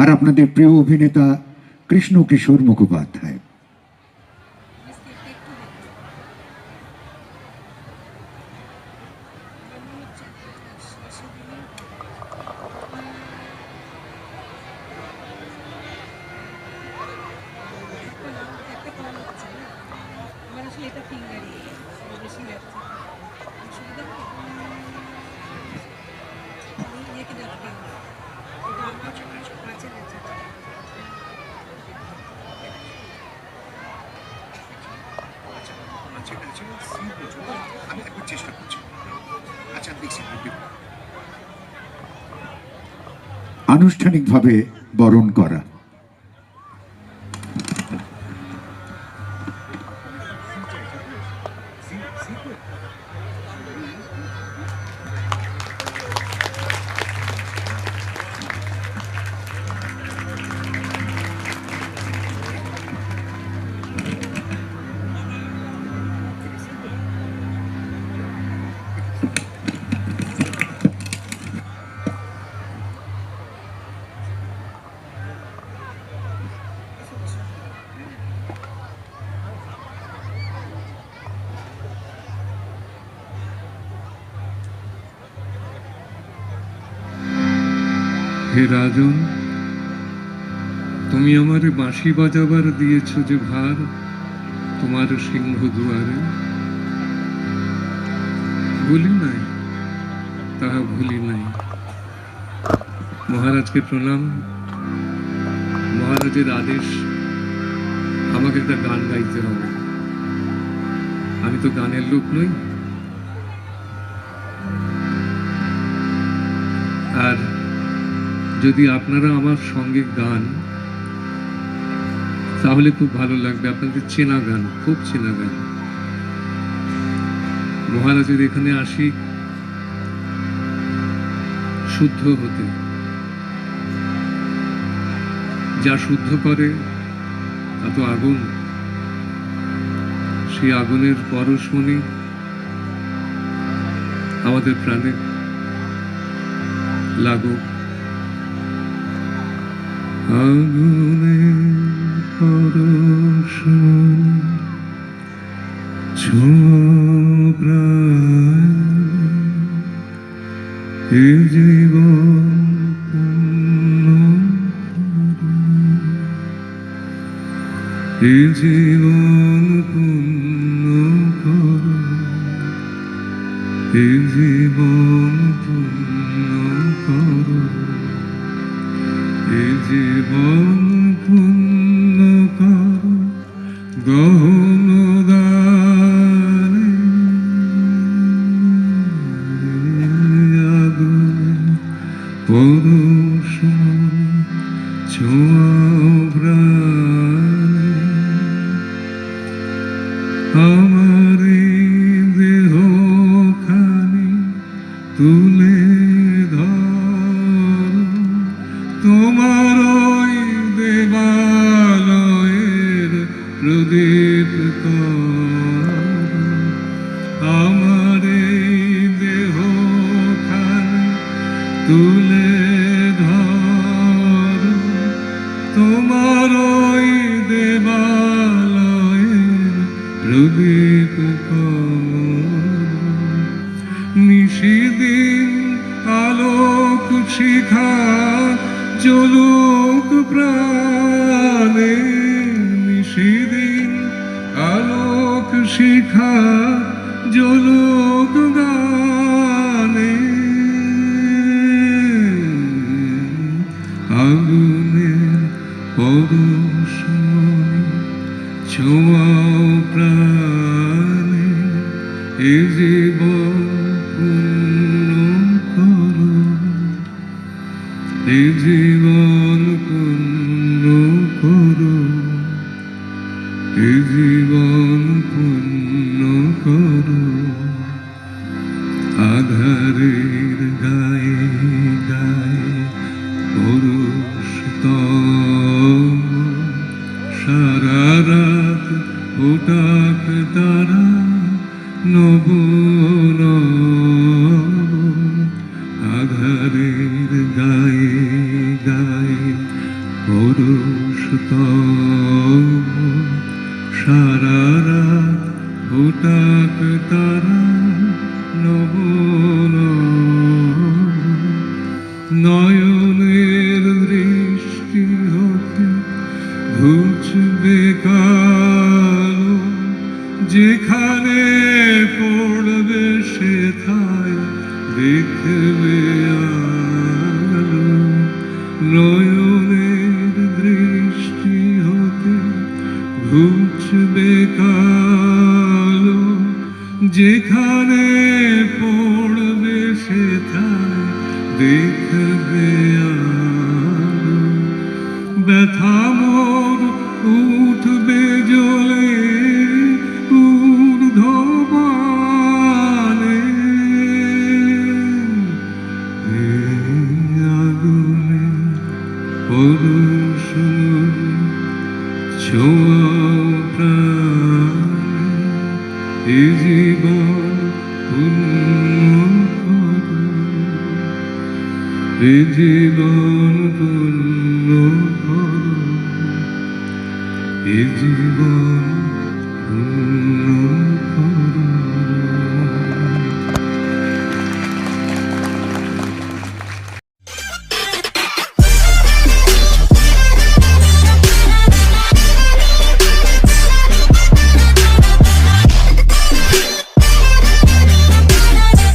আর আপনাদের প্রিয় অভিনেতা কৃষ্ণ কিশোর মুখোপাধ্যায়। আনুষ্ঠানিকভাবে বরণ করা। হে রাজন, তুমি আমারে বাঁশি বাজাবার দিয়েছ যে ভার, তোমার সিংহ দুয়ারে ভুলি নাই, তাহা ভুলি নাই। মহারাজকে প্রণাম। মহারাজের আদেশ, আমাকে একটা গান গাইতে হবে। আমি তো গানের লোক নই, আর যদি আপনারা আমার সঙ্গে গান তাহলে খুব ভালো লাগবে। আপনাদের চেনা গান, খুব চেনা গান। মহারাজের এখানে আসি শুদ্ধ হতে, যা শুদ্ধ করে তা তো আগুন। সেই আগুনের পরশমণি আমাদের প্রাণে লাগুক। আগুনের পরশমণি এ জীবন এ জীবন পূর্ণ করো, এ জীবন পূর্ণ করো, এ জীবন পূর্ণ করো গহন দানে। আগুনে পরশমণি ছোঁয়াও প্রাণে, আমার এই দেহখানি তুলে ধরো, তোমার ওই দেবালয়ের প্রদীপ করো। আমার এই দেহখানি তুলে ধরো, তোমার ওই দেবালয়ের প্রদীপ করো। নিশিদিন আলোক শিখা জ্বলুক প্রাণে, নিশিদিন আলোক শিখা জ্বলুক গানে। আগুনের পরশমণি ছোঁয়াও প্রাণে, এ জীবন পূর্ণ করো, এ জীবন পূর্ণ করো, এ জীবন পূর্ণ করো। আধারের গায়ে গায়ে পরশতম, সারা রাত ওটাক তারা নব নব। আধারের গায়ে গায়ে দেখবে আলো, নয়নের দৃষ্টি হতে ঘুচবে কালো, যেখানে পড়বে সেথায় দেখবে আলো। ব্যথা মোর উঠবে জ্বলে ঊর্ধ্বমানে, এই আগুনে পরশ ছোঁয়াও প্রাণে, এ জীবন পূর্ণ করো, এ জীবন পূর্ণ করো, এ জীবন পূর্ণ